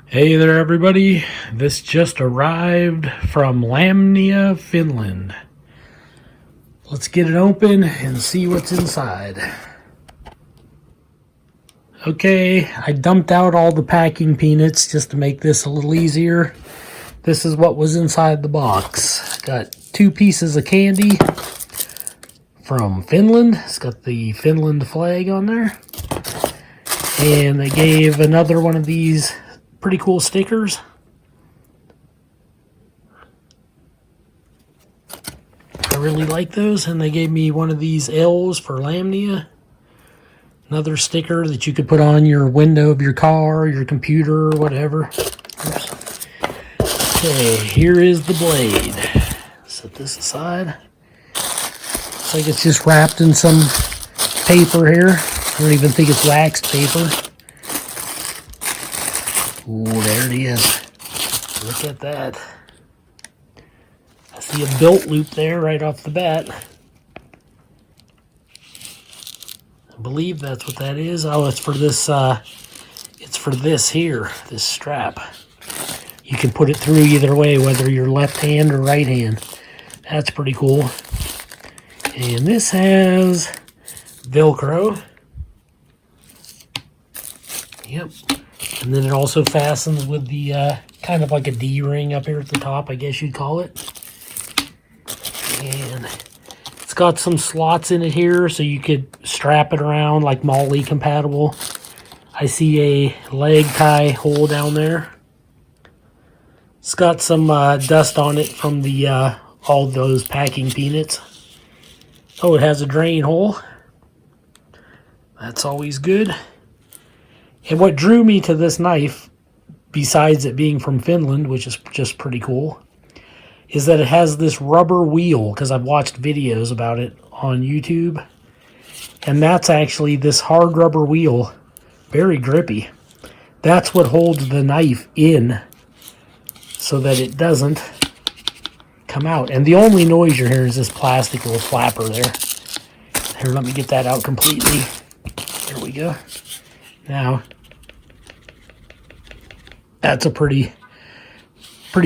Hey there, everybody. This just arrived from Lamnia, Finland. Let's get it open and see what's inside. Okay, I dumped out all the packing peanuts just to make this a little easier. This is what was inside the box. Got 2 pieces of candy from Finland. It's got the Finland flag on there. And they gave another one of these pretty cool stickers. I really like those. And they gave me one of these L's for Lamnia. Another sticker that you could put on your window of your car, your computer, or whatever. Oops. Okay, here is the blade. Set this aside. Looks like it's just wrapped in some paper here. I don't even think it's waxed paper. Ooh, there it is. Look at that. I see a belt loop there right off the bat. I believe that's what that is. Oh, it's for this, here, this strap. You can put it through either way, whether you're left hand or right hand. That's pretty cool. And this has Velcro. Yep. And then it also fastens with the kind of like a D-ring up here at the top, I guess you'd call it. And it's got some slots in it here, so you could strap it around like Molle compatible. I see a leg tie hole down there. It's got some dust on it from the all those packing peanuts. Oh, it has a drain hole. That's always good. And what drew me to this knife, besides it being from Finland, which is just pretty cool, is that it has this rubber wheel, because I've watched videos about it on YouTube. And that's actually this hard rubber wheel, very grippy. That's what holds the knife in so that it doesn't come out. And the only noise you're hearing is this plastic little flapper there. Here, let me get that out completely. There we go. Now, that's a pretty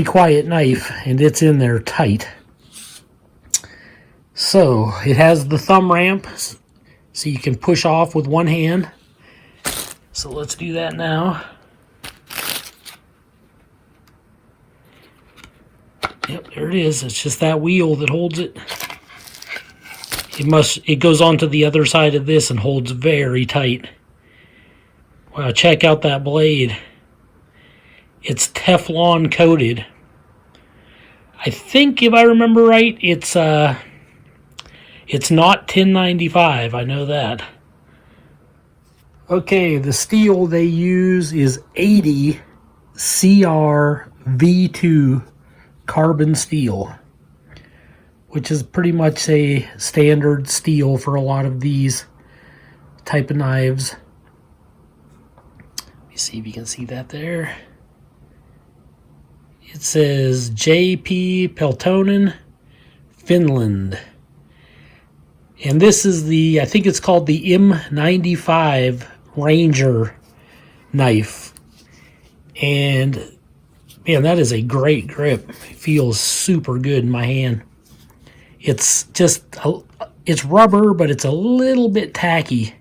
quiet knife, and it's in there tight. So, it has the thumb ramp, so you can push off with one hand. So let's do that now. Yep, there it is. It's just that wheel that holds it. It goes onto the other side of this and holds very tight. Wow, check out that blade. It's Teflon coated. I think, if I remember right, it's not 1095. I know that. Okay, the steel they use is 80 CR-V2 carbon steel, which is pretty much a standard steel for a lot of these type of knives. See if you can see that there. It says J.P. Peltonen, Finland. And this is the, I think it's called the M95 Ranger Knife. And man, that is a great grip. It feels super good in my hand. It's just, it's rubber, but it's a little bit tacky,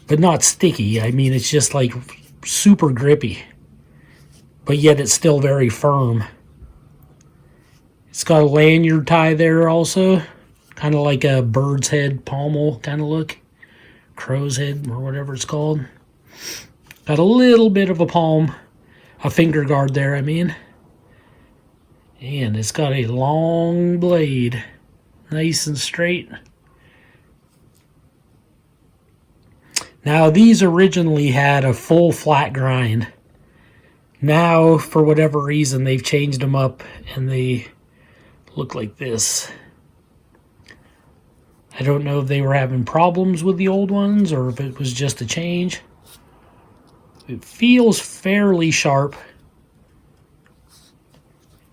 but not sticky. I mean, it's just like super grippy, but yet it's still very firm. It's got a lanyard tie there also, kind of like a bird's head pommel kind of look, crow's head or whatever it's called. Got a little bit of a finger guard there, I mean. And it's got a long blade, nice and straight. Now, these originally had a full flat grind. Now, for whatever reason, they've changed them up and they look like this. I don't know if they were having problems with the old ones or if it was just a change. It feels fairly sharp.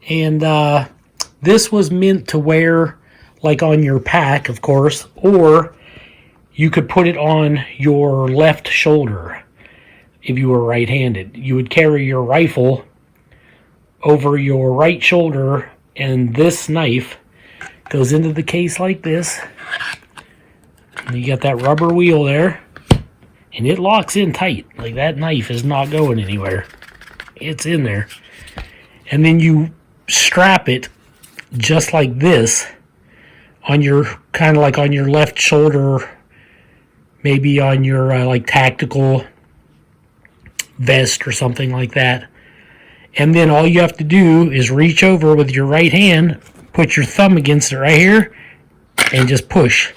And this was meant to wear like on your pack, of course, or you could put it on your left shoulder. if you were right-handed. You would carry your rifle over your right shoulder, and this knife goes into the case like this. And you got that rubber wheel there, and it locks in tight. Like, that knife is not going anywhere. It's in there. And then you strap it just like this on your, kind of like on your left shoulder, maybe on your like tactical vest or something like that. And then all you have to do is reach over with your right hand, put your thumb against it right here, and just push.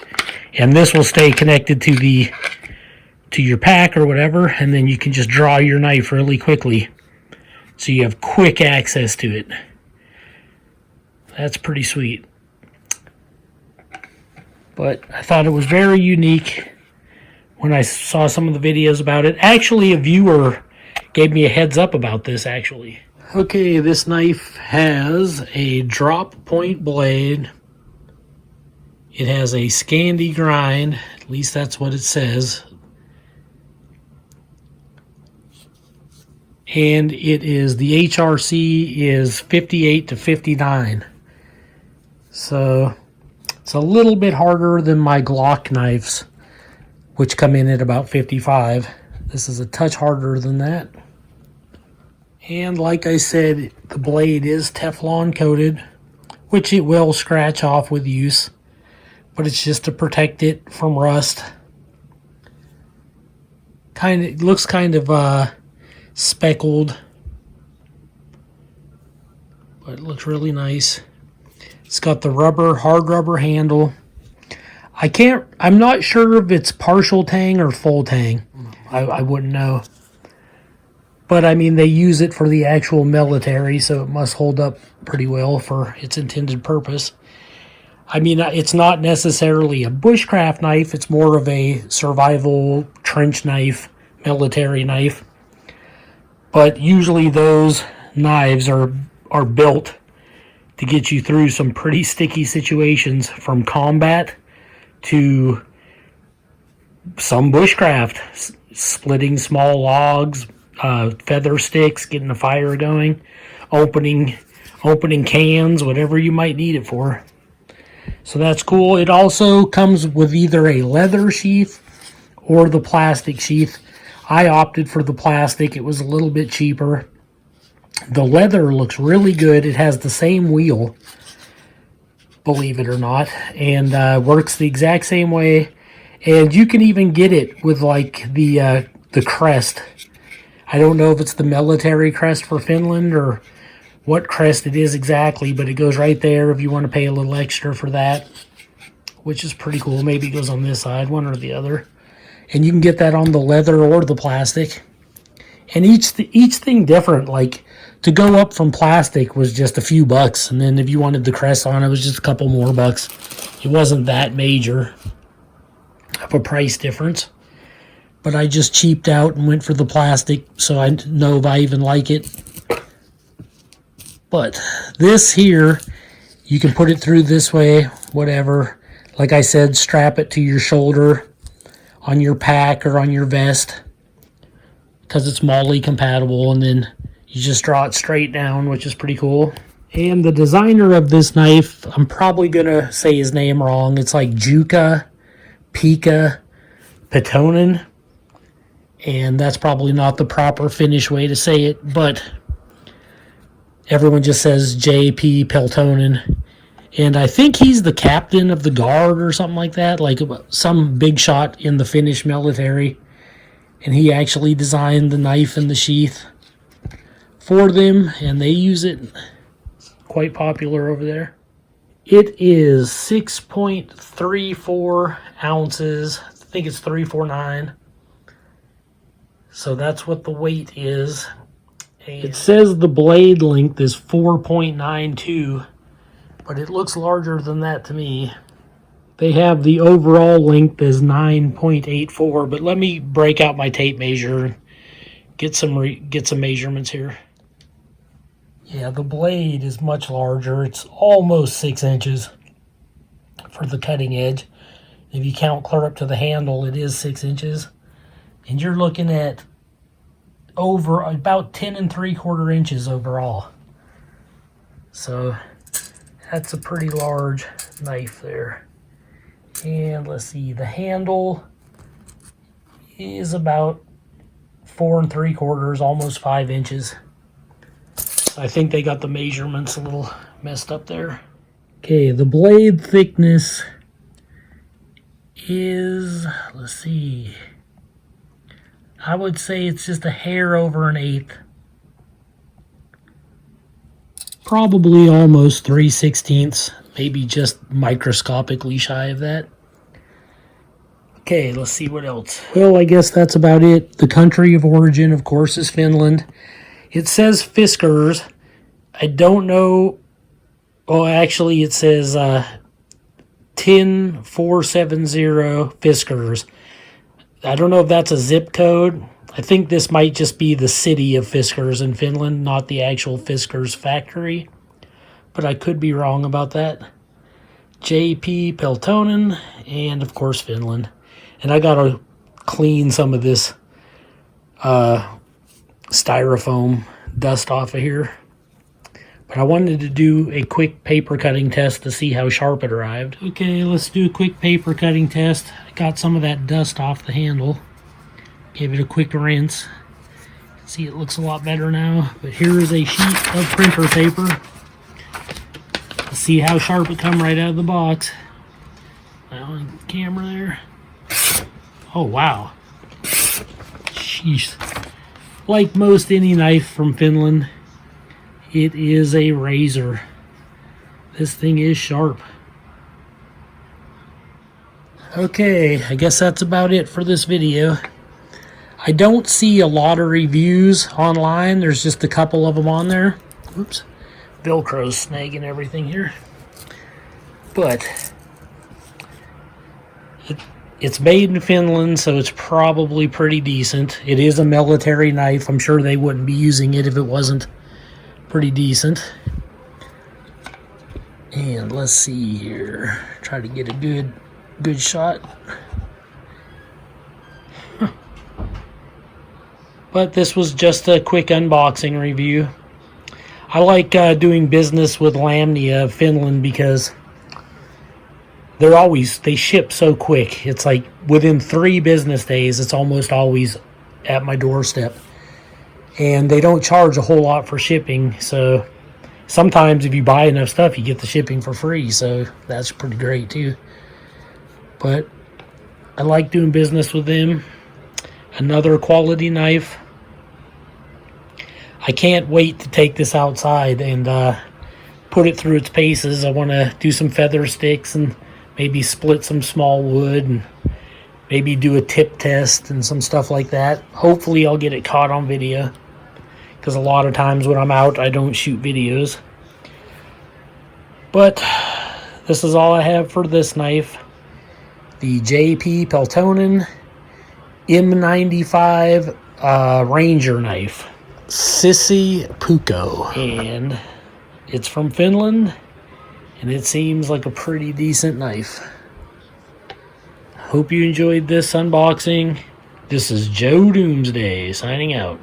And this will stay connected to your pack or whatever, and then you can just draw your knife really quickly. So you have quick access to it. That's pretty sweet. But I thought it was very unique when I saw some of the videos about it. Actually, a viewer gave me a heads up about this, actually. Okay, this knife has a drop point blade. It has a Scandi grind, at least that's what it says. And it is, the HRC is 58 to 59. So it's a little bit harder than my Glock knives, which come in at about 55. This is a touch harder than that. And like I said, the blade is Teflon coated, which it will scratch off with use, but it's just to protect it from rust. It looks kind of speckled, but it looks really nice. It's got the hard rubber handle. I'm not sure if it's partial tang or full tang. I wouldn't know. But I mean, they use it for the actual military, so it must hold up pretty well for its intended purpose. I mean, it's not necessarily a bushcraft knife. It's more of a survival trench knife, military knife. But usually those knives are built to get you through some pretty sticky situations, from combat to some bushcraft, splitting small logs, feather sticks, getting the fire going, opening cans, whatever you might need it for. So that's cool. It also comes with either a leather sheath or the plastic sheath. I opted for the plastic. It was a little bit cheaper. The leather looks really good. It has the same wheel, believe it or not, and works the exact same way. And you can even get it with like the crest. I don't know if it's the military crest for Finland or what crest it is exactly, but it goes right there if you want to pay a little extra for that, which is pretty cool. Maybe it goes on this side, one or the other. And you can get that on the leather or the plastic. And each thing different. Like, to go up from plastic was just a few bucks, and then if you wanted the crest on, it was just a couple more bucks. It wasn't that major of a price difference. But I just cheaped out and went for the plastic, so I know if I even like it. But this here, you can put it through this way, whatever. Like I said, strap it to your shoulder on your pack or on your vest, because it's Molle compatible, and then you just draw it straight down, which is pretty cool. And the designer of this knife, I'm probably going to say his name wrong. It's like Juha Pekka Peltonen. And that's probably not the proper Finnish way to say it, but everyone just says J.P. Peltonen. And I think he's the captain of the guard or something like that, like some big shot in the Finnish military. And he actually designed the knife and the sheath for them, and they use it. It's quite popular over there. It is 6.34 ounces. I think it's 349. So that's what the weight is. It says the blade length is 4.92, but it looks larger than that to me. They have the overall length as 9.84, but let me break out my tape measure and get some measurements here. Yeah, the blade is much larger. It's almost 6 inches for the cutting edge. If you count clear up to the handle, it is 6 inches. And you're looking at over about 10 3/4 inches overall. So that's a pretty large knife there. And let's see, the handle is about 4 3/4, almost 5 inches. I think they got the measurements a little messed up there. Okay, the blade thickness is, let's see, I would say it's just a hair over 1/8. Probably almost 3/16, maybe just microscopically shy of that. Okay, let's see what else. Well, I guess that's about it. The country of origin, of course, is Finland. It says Fiskars. I don't know. Oh, actually, it says 10470 Fiskars. I don't know if that's a zip code. I think this might just be the city of Fiskars in Finland, not the actual Fiskars factory. But I could be wrong about that. J.P. Peltonen, and of course Finland. And I gotta clean some of this styrofoam dust off of here. But I wanted to do a quick paper cutting test to see how sharp it arrived. Okay, let's do a quick paper cutting test. I got some of that dust off the handle. Gave it a quick rinse. See, it looks a lot better now. But here is a sheet of printer paper. Let's see how sharp it come right out of the box. Now on the camera there. Oh, wow. Jeez. Like most any knife from Finland, it is a razor. This thing is sharp. Okay, I guess that's about it for this video. I don't see a lot of reviews online. There's just a couple of them on there. Oops. Velcro's snagging everything here. But it's made in Finland, so it's probably pretty decent. It is a military knife. I'm sure they wouldn't be using it if it wasn't pretty decent. And let's see here. Try to get a good shot. But this was just a quick unboxing review. I like doing business with Lamnia of Finland because they ship so quick. It's like within 3 business days, it's almost always at my doorstep. And they don't charge a whole lot for shipping. So sometimes if you buy enough stuff, you get the shipping for free. So that's pretty great too. But I like doing business with them. Another quality knife. I can't wait to take this outside and put it through its paces. I want to do some feather sticks and maybe split some small wood and maybe do a tip test and some stuff like that. Hopefully I'll get it caught on video, because a lot of times when I'm out I don't shoot videos. But this is all I have for this knife. The J.P. Peltonen M95 Ranger Knife. Sissipuukko. And it's from Finland, and it seems like a pretty decent knife. Hope you enjoyed this unboxing. This is Joe Doomsday signing out.